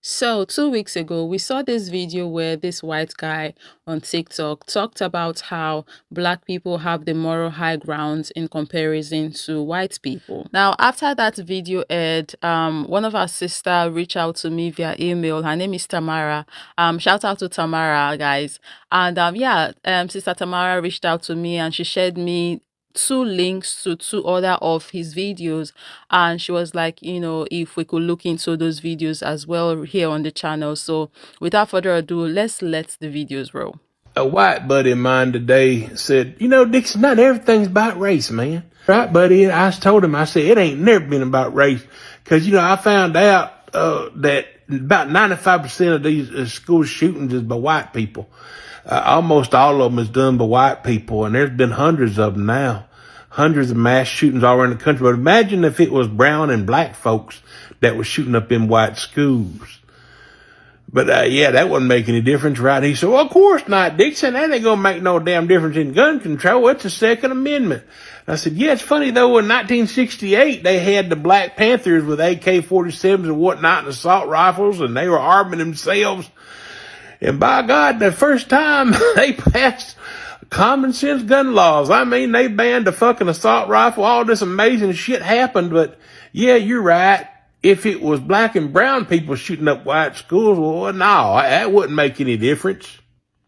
So, 2 weeks ago, we saw this video where this white guy on TikTok talked about how black people have the moral high ground in comparison to white people. Now, after that video aired, one of our sister reached out to me via email. Her name is Tamara. Shout out to Tamara, guys. And Sister Tamara reached out to me and she shared me two links to two other of his videos, and she was like, if we could look into those videos as well here on the channel. So without further ado, let's let the videos roll. A white buddy of mine today said, Dixon, not everything's about race, man. Right, buddy? I told him, I said, it ain't never been about race. Cause, I found out, that about 95% of these school shootings is by white people. Almost all of them is done by white people, and there's been hundreds of them now. Hundreds of mass shootings all around the country. But imagine if it was brown and black folks that were shooting up in white schools. But, that wouldn't make any difference, right? He said, well, of course not, Dixon. That ain't gonna make no damn difference in gun control. It's the Second Amendment. I said, yeah, it's funny though, in 1968, they had the Black Panthers with AK-47s and whatnot and assault rifles, and they were arming themselves. And by God, the first time they passed common sense gun laws. I mean, they banned the fucking assault rifle. All this amazing shit happened. But yeah, you're right. If it was black and brown people shooting up white schools, well, no, that wouldn't make any difference.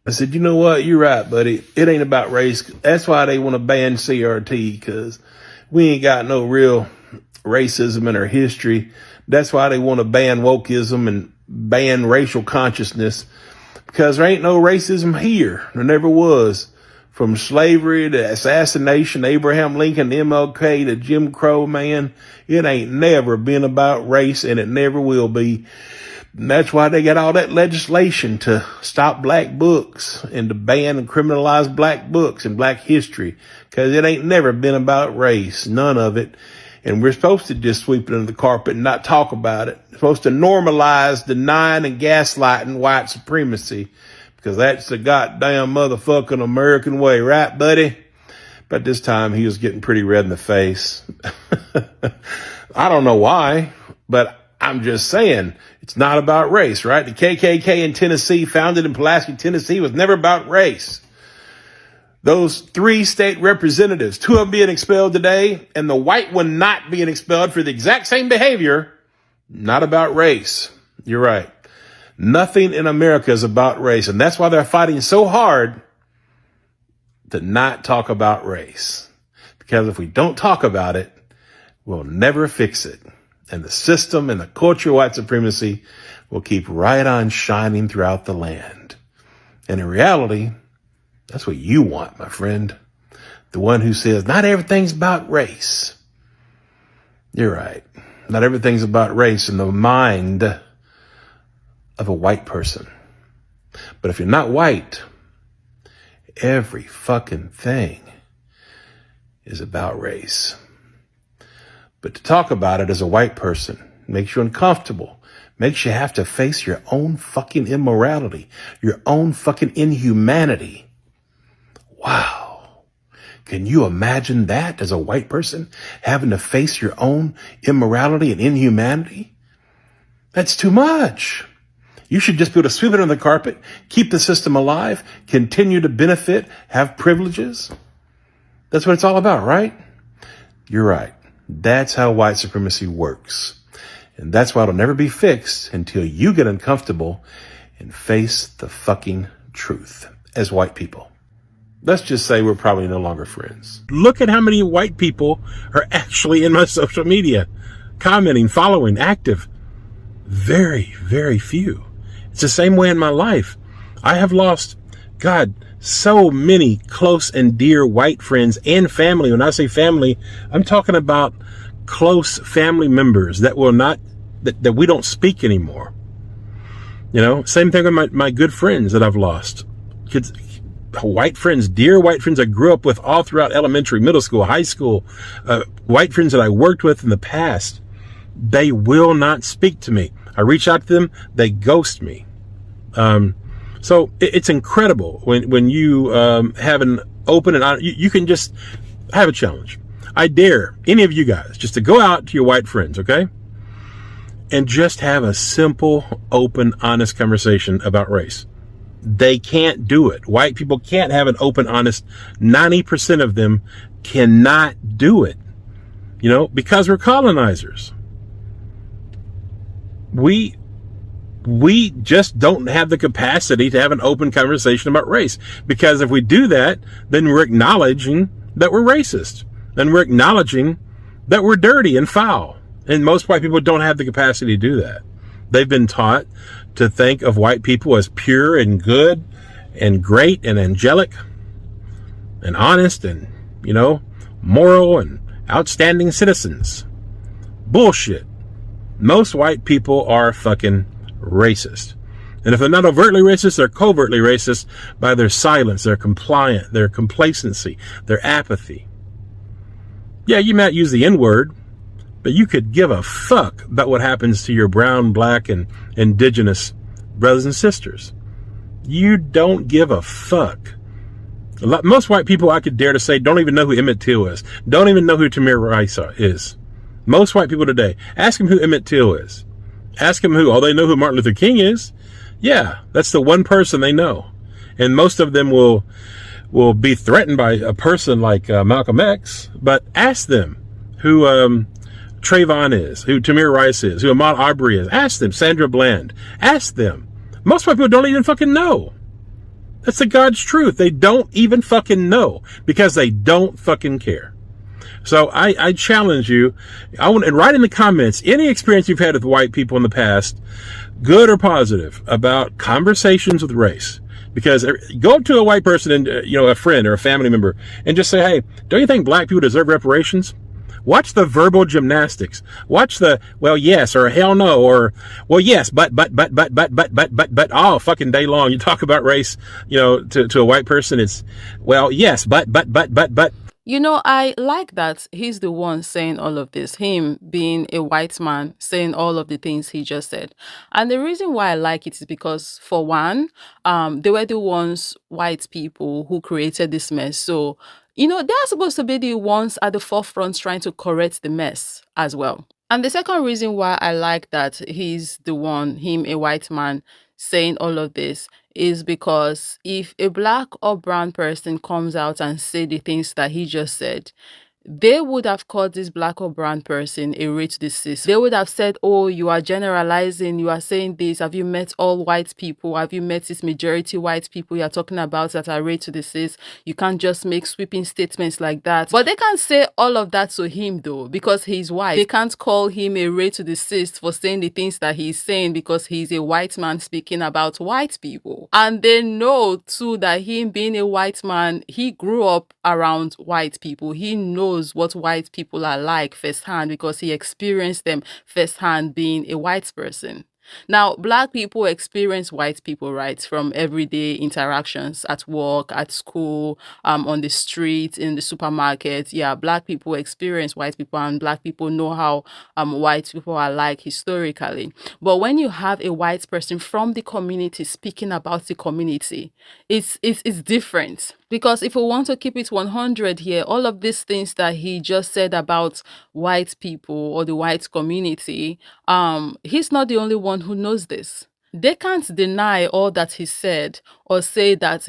I said, you know what? You're right, buddy. It ain't about race. That's why they want to ban CRT, because we ain't got no real racism in our history. That's why they want to ban wokeism and ban racial consciousness, because there ain't no racism here. There never was. From slavery to assassination, Abraham Lincoln, MLK to Jim Crow, man, it ain't never been about race, and it never will be. And that's why they got all that legislation to stop black books and to ban and criminalize black books and black history, because it ain't never been about race, none of it. And we're supposed to just sweep it under the carpet and not talk about it. We're supposed to normalize denying and gaslighting white supremacy, because that's the goddamn motherfucking American way, right, buddy? But this time he was getting pretty red in the face. I don't know why, but I'm just saying it's not about race, right? The KKK in Tennessee, founded in Pulaski, Tennessee, was never about race. Those 3 state representatives, 2 of them being expelled today, and the white one not being expelled for the exact same behavior, not about race. You're right. Nothing in America is about race, and that's why they're fighting so hard to not talk about race. Because if we don't talk about it, we'll never fix it. And the system and the culture of white supremacy will keep right on shining throughout the land. And in reality, that's what you want, my friend. The one who says, not everything's about race. You're right. Not everything's about race in the mind of a white person. But if you're not white, every fucking thing is about race. But to talk about it as a white person makes you uncomfortable, makes you have to face your own fucking immorality, your own fucking inhumanity. Wow. Can you imagine that as a white person, having to face your own immorality and inhumanity? That's too much. You should just be able to sweep it under the carpet, keep the system alive, continue to benefit, have privileges. That's what it's all about, right? You're right. That's how white supremacy works. And that's why it'll never be fixed until you get uncomfortable and face the fucking truth as white people. Let's just say we're probably no longer friends. Look at how many white people are actually in my social media, commenting, following, active. Very, very few. It's the same way in my life. I have lost, God, so many close and dear white friends and family. When I say family, I'm talking about close family members that will not, that we don't speak anymore. Same thing with my good friends that I've lost. Kids, white friends, dear white friends I grew up with all throughout elementary, middle school, high school, white friends that I worked with in the past. They will not speak to me. I reach out to them, they ghost me. So it's incredible when you have an open and honest, you can just have a challenge. I dare any of you guys just to go out to your white friends, okay? and just have a simple, open, honest conversation about race. They can't do it. White people can't have an open, honest, 90% of them cannot do it, because we're colonizers. We just don't have the capacity to have an open conversation about race, because if we do that, then we're acknowledging that we're racist, and we're acknowledging that we're dirty and foul. And most white people don't have the capacity to do that. They've been taught to think of white people as pure and good and great and angelic and honest and, moral and outstanding citizens. Bullshit. Most white people are fucking racist. And if they're not overtly racist, they're covertly racist by their silence, their compliance, their complacency, their apathy. Yeah, you might use the N-word, but you could give a fuck about what happens to your brown, black, and indigenous brothers and sisters. You don't give a fuck. Most white people, I could dare to say, don't even know who Emmett Till is. Don't even know who Tamir Rice is. Most white people today, ask them who Emmett Till is. Ask them who. Oh, they know who Martin Luther King is. Yeah, that's the one person they know. And most of them will be threatened by a person like Malcolm X. But ask them who Trayvon is, who Tamir Rice is, who Ahmaud Arbery is. Ask them. Sandra Bland. Ask them. Most white people don't even fucking know. That's the God's truth. They don't even fucking know because they don't fucking care. So I challenge you, and write in the comments any experience you've had with white people in the past, good or positive, about conversations with race. Because go up to a white person and, a friend or a family member and just say, hey, don't you think black people deserve reparations? Watch the verbal gymnastics. Watch the, well, yes, or hell no, or, well, yes, but, all fucking day long. You talk about race, to a white person, it's, well, yes, but. I like that he's the one saying all of this, him being a white man saying all of the things he just said. And the reason why I like it is because, for one, they were the ones, white people, who created this mess. So, they're supposed to be the ones at the forefront trying to correct the mess as well. And the second reason why I like that he's the one, him, a white man, saying all of this is because if a black or brown person comes out and say the things that he just said, they would have called this black or brown person a racist. They would have said, oh, you are generalizing, you are saying this. Have you met all white people? Have you met this majority white people you're talking about that are racist? You can't just make sweeping statements like that. But they can't say all of that to him, though, because he's white. They can't call him a racist for saying the things that he's saying because he's a white man speaking about white people. And they know, too, that him being a white man, he grew up around white people. He knows what white people are like firsthand because he experienced them firsthand being a white person. Now, black people experience white people, right, from everyday interactions at work, at school, on the street, in the supermarket. Yeah, black people experience white people, and black people know how white people are like historically. But when you have a white person from the community speaking about the community, it's different. Because if we want to keep it 100 here, all of these things that he just said about white people or the white community, he's not the only one who knows this. They can't deny all that he said or say that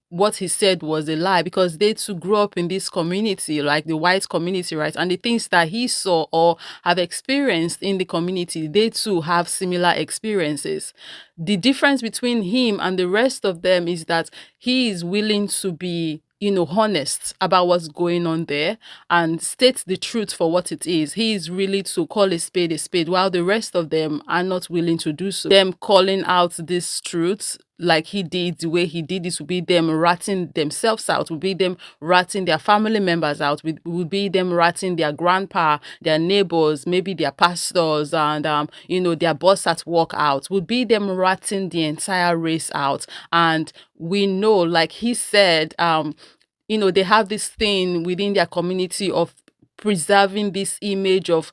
what he said was a lie, because they too grew up in this community, like the white community, right? And the things that he saw or have experienced in the community, they too have similar experiences. The difference between him and the rest of them is that he is willing to be honest about what's going on there and state the truth for what it is. He is really to call a spade, while the rest of them are not willing to do so. Them calling out these truths like he did, the way he did this, would be them ratting themselves out, would be them ratting their family members out, would be them ratting their grandpa, their neighbors, maybe their pastors, and their boss at work out, would be them ratting the entire race out. And we know, like he said, they have this thing within their community of preserving this image of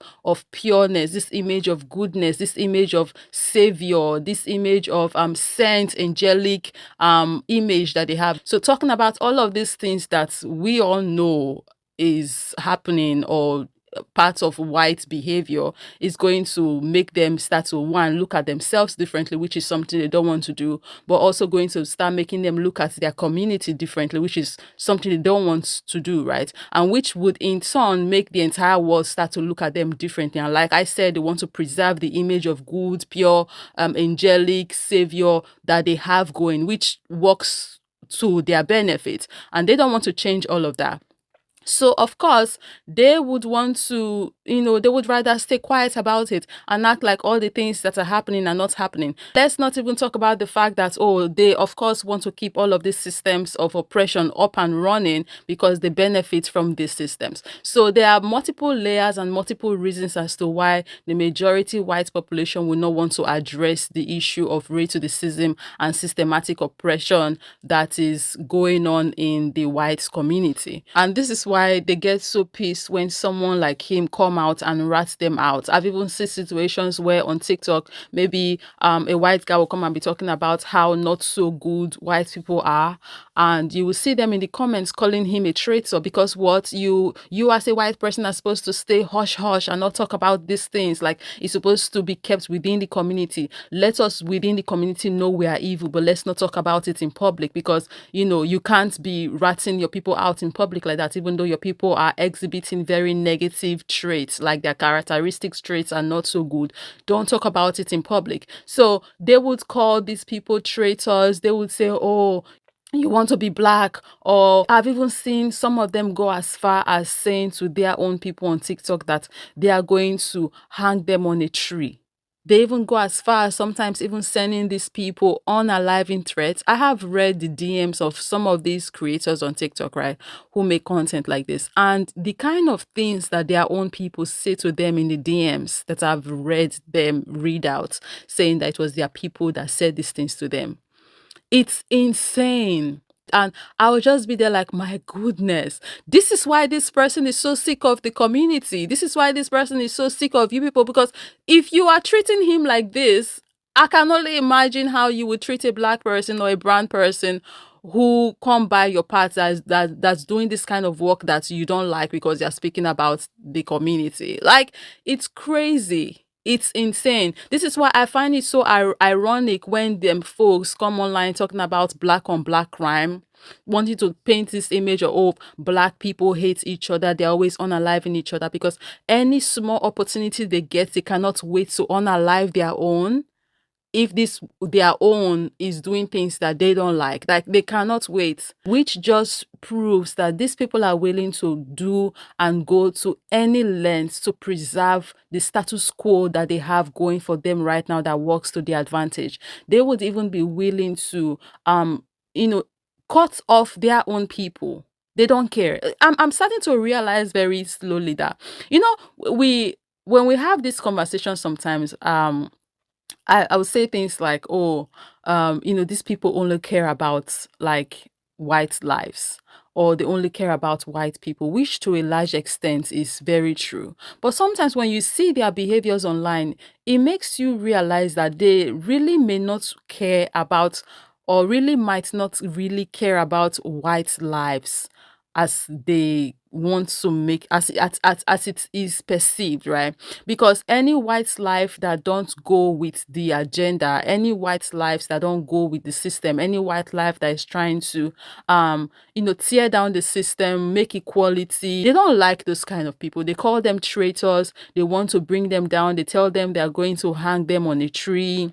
pureness, this image of goodness, this image of savior, this image of saint, angelic image that they have. So talking about all of these things that we all know is happening or parts of white behavior is going to make them start to, one, look at themselves differently, which is something they don't want to do, but also going to start making them look at their community differently, which is something they don't want to do, right? And which would in turn make the entire world start to look at them differently. And like I said, they want to preserve the image of good, pure, angelic savior that they have going, which works to their benefit, and they don't want to change all of that. So, of course, they would want to, they would rather stay quiet about it and act like all the things that are happening are not happening. Let's not even talk about the fact that, they, of course, want to keep all of these systems of oppression up and running because they benefit from these systems. So, there are multiple layers and multiple reasons as to why the majority white population will not want to address the issue of racism and systematic oppression that is going on in the white community. And this is why they get so pissed when someone like him come out and rat them out. I've even seen situations where on TikTok, maybe a white guy will come and be talking about how not so good white people are, and you will see them in the comments calling him a traitor because what you as a white person are supposed to stay hush hush and not talk about these things. Like, it's supposed to be kept within the community. Let us within the community know we are evil, but let's not talk about it in public because you can't be ratting your people out in public like that, even though your people are exhibiting very negative traits, like their characteristics traits are not so good. Don't talk about it in public. So they would call these people traitors. They would say, oh, you want to be black, or I've even seen some of them go as far as saying to their own people on TikTok that they are going to hang them on a tree. They even go as far as sometimes even sending these people unaliving threats. I have read the DMs of some of these creators on TikTok, right, who make content like this. And the kind of things that their own people say to them in the DMs that I've read them read out, saying that it was their people that said these things to them. It's insane. And I'll just be there like, my goodness, this is why this person is so sick of the community. This is why this person is so sick of you people. Because if you are treating him like this, I can only imagine how you would treat a black person or a brown person who come by your path that's doing this kind of work that you don't like because they're speaking about the community. Like, it's crazy. It's insane. This is why I find it so ironic when them folks come online talking about black on black crime, wanting to paint this image of, oh, black people hate each other. They're always unaliving each other because any small opportunity they get, they cannot wait to unalive their own. If their own is doing things that they don't like they cannot wait, which just proves that these people are willing to do and go to any lengths to preserve the status quo that they have going for them right now that works to their advantage. They would even be willing to cut off their own people. They don't care. I'm starting to realize very slowly that we when we have this conversation sometimes, I would say things like, oh, these people only care about like white lives, or they only care about white people, which to a large extent is very true. But sometimes when you see their behaviors online, it makes you realize that they really may not care about, or really might not really care about white lives as they want to make as it is perceived, right? Because any white life that don't go with the agenda, any white lives that don't go with the system, any white life that is trying to tear down the system, make equality, they don't like those kind of people. They call them traitors. They want to bring them down. They tell them they are going to hang them on a tree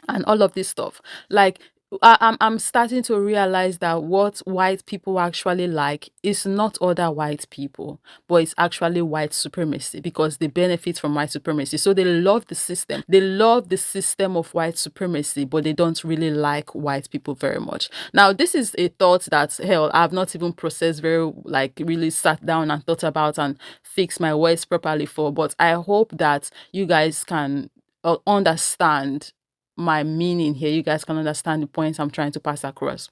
and all of this stuff. Like, I'm starting to realize that what white people actually like is not other white people, but it's actually white supremacy, because they benefit from white supremacy. So they love the system. They love the system of white supremacy, but they don't really like white people very much. Now, this is a thought that, hell, I've not even processed very, really sat down and thought about and fixed my words properly for, but I hope that you guys can understand my meaning here. You guys can understand the points I'm trying to pass across.